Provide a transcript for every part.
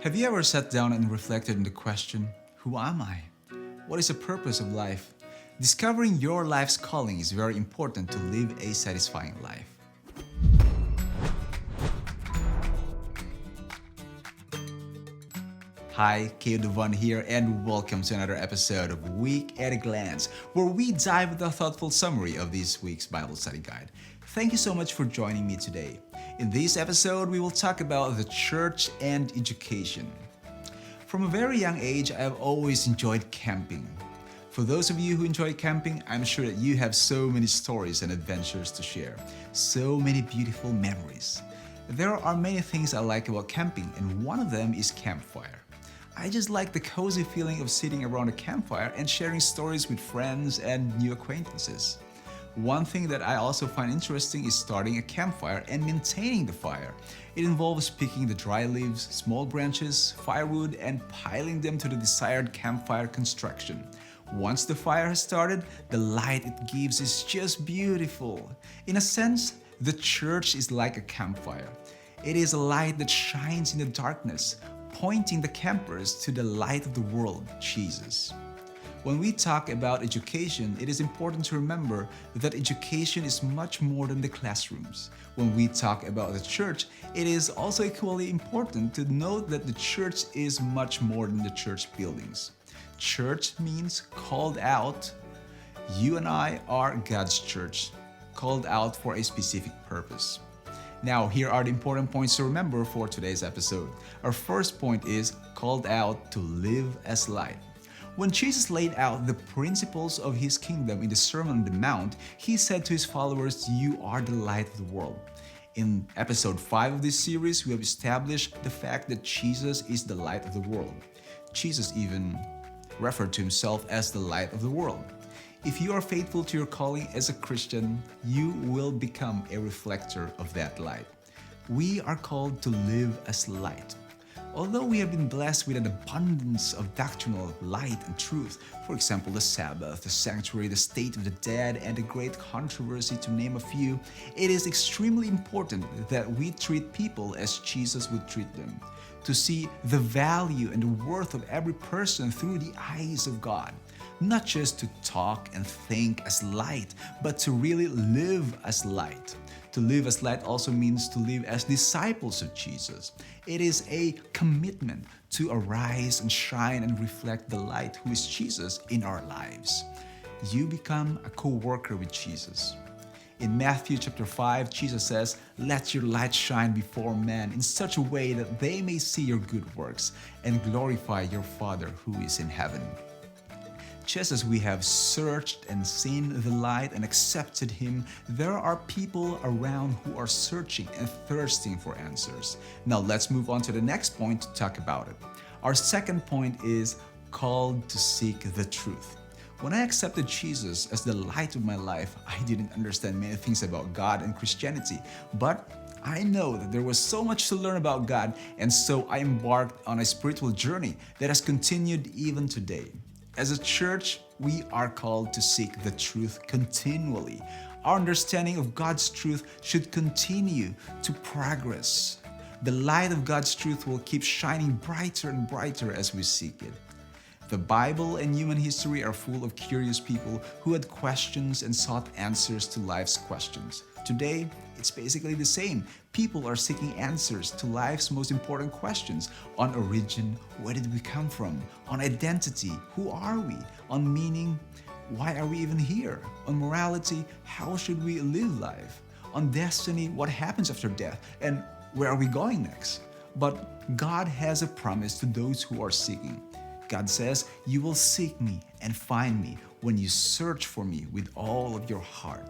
Have you ever sat down and reflected on the question, who am I? What is the purpose of life? Discovering your life's calling is very important to live a satisfying life. Hi, Dovann here, and welcome to another episode of Week at a Glance, where we dive into a thoughtful summary of this week's Bible study guide. Thank you so much for joining me today. In this episode, we will talk about the church and education. From a very young age, I have always enjoyed camping. For those of you who enjoy camping, I'm sure that you have so many stories and adventures to share, so many beautiful memories. There are many things I like about camping, and one of them is campfire. I just like the cozy feeling of sitting around a campfire and sharing stories with friends and new acquaintances. One thing that I also find interesting is starting a campfire and maintaining the fire. It involves picking the dry leaves, small branches, firewood, and piling them to the desired campfire construction. Once the fire has started, the light it gives is just beautiful. In a sense, the church is like a campfire. It is a light that shines in the darkness, pointing the campers to the light of the world, Jesus. When we talk about education, it is important to remember that education is much more than the classrooms. When we talk about the church, it is also equally important to note that the church is much more than the church buildings. Church means called out. You and I are God's church, called out for a specific purpose. Now, here are the important points to remember for today's episode. Our first point is called out to live as light. When Jesus laid out the principles of his kingdom in the Sermon on the Mount, he said to his followers, "You are the light of the world." In episode 5 of this series, we have established the fact that Jesus is the light of the world. Jesus even referred to himself as the light of the world. If you are faithful to your calling as a Christian, you will become a reflector of that light. We are called to live as light. Although we have been blessed with an abundance of doctrinal light and truth, for example, the Sabbath, the sanctuary, the state of the dead, and the great controversy, to name a few, it is extremely important that we treat people as Jesus would treat them, to see the value and the worth of every person through the eyes of God. Not just to talk and think as light, but to really live as light. To live as light also means to live as disciples of Jesus. It is a commitment to arise and shine and reflect the light who is Jesus in our lives. You become a co-worker with Jesus. In Matthew chapter 5, Jesus says, "Let your light shine before men in such a way that they may see your good works and glorify your Father who is in heaven." Just as we have searched and seen the light and accepted Him, there are people around who are searching and thirsting for answers. Now let's move on to the next point to talk about it. Our second point is called to seek the truth. When I accepted Jesus as the light of my life, I didn't understand many things about God and Christianity, but I know that there was so much to learn about God, and so I embarked on a spiritual journey that has continued even today. As a church, we are called to seek the truth continually. Our understanding of God's truth should continue to progress. The light of God's truth will keep shining brighter and brighter as we seek it. The Bible and human history are full of curious people who had questions and sought answers to life's questions. Today, it's basically the same. People are seeking answers to life's most important questions on origin, where did we come from? On identity, who are we? On meaning, why are we even here? On morality, how should we live life? On destiny, what happens after death? And where are we going next? But God has a promise to those who are seeking. God says, "You will seek me and find me when you search for me with all of your heart."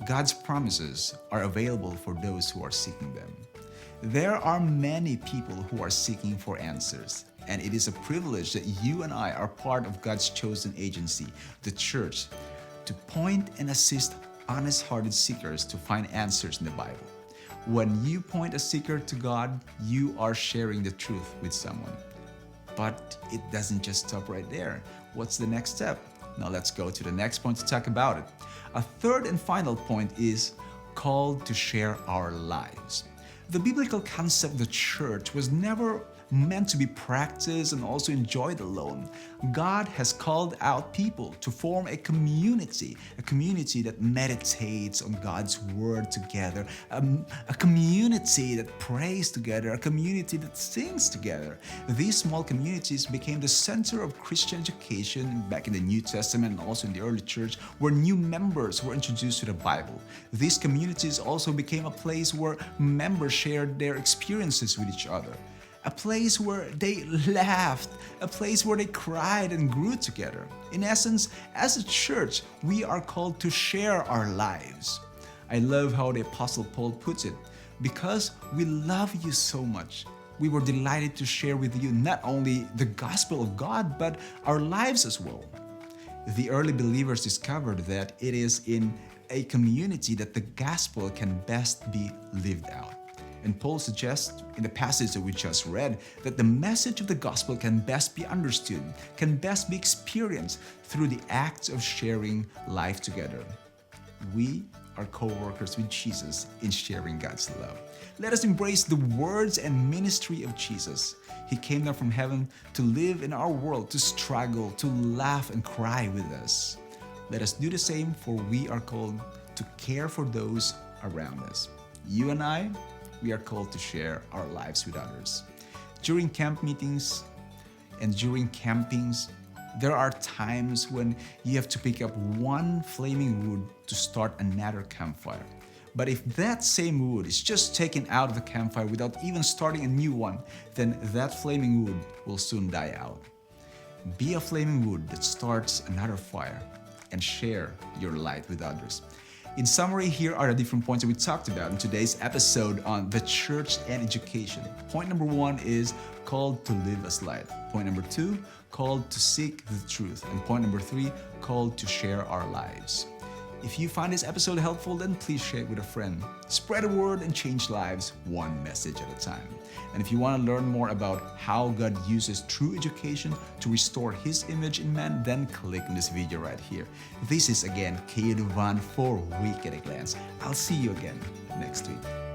God's promises are available for those who are seeking them. There are many people who are seeking for answers, and it is a privilege that you and I are part of God's chosen agency, the church, to point and assist honest-hearted seekers to find answers in the Bible. When you point a seeker to God, you are sharing the truth with someone. But it doesn't just stop right there. What's the next step? Now let's go to the next point to talk about it. A third and final point is called to share our lives. The biblical concept of the church was never meant to be practiced and also enjoyed alone. God has called out people to form a community that meditates on God's word together, a community that prays together, a community that sings together. These small communities became the center of Christian education back in the New Testament and also in the early church, where new members were introduced to the Bible. These communities also became a place where members shared their experiences with each other, a place where they laughed, a place where they cried and grew together. In essence, as a church, we are called to share our lives. I love how the Apostle Paul puts it, because we love you so much. We were delighted to share with you not only the gospel of God, but our lives as well. The early believers discovered that it is in a community that the gospel can best be lived out. And Paul suggests in the passage that we just read that the message of the gospel can best be understood, can best be experienced through the acts of sharing life together. We are co-workers with Jesus in sharing God's love. Let us embrace the words and ministry of Jesus. He came down from heaven to live in our world, to struggle, to laugh and cry with us. Let us do the same, for we are called to care for those around us. You and I, we are called to share our lives with others. During camp meetings and during campings, there are times when you have to pick up one flaming wood to start another campfire. But if that same wood is just taken out of the campfire without even starting a new one, then that flaming wood will soon die out. Be a flaming wood that starts another fire and share your light with others. In summary, here are the different points that we talked about in today's episode on the church and education. Point number 1 is called to live as light. Point number 2, called to seek the truth. And point number 3, called to share our lives. If you find this episode helpful, then please share it with a friend. Spread the word and change lives one message at a time. And if you want to learn more about how God uses true education to restore His image in man, then click on this video right here. This is again Dovann for Week at a Glance. I'll see you again next week.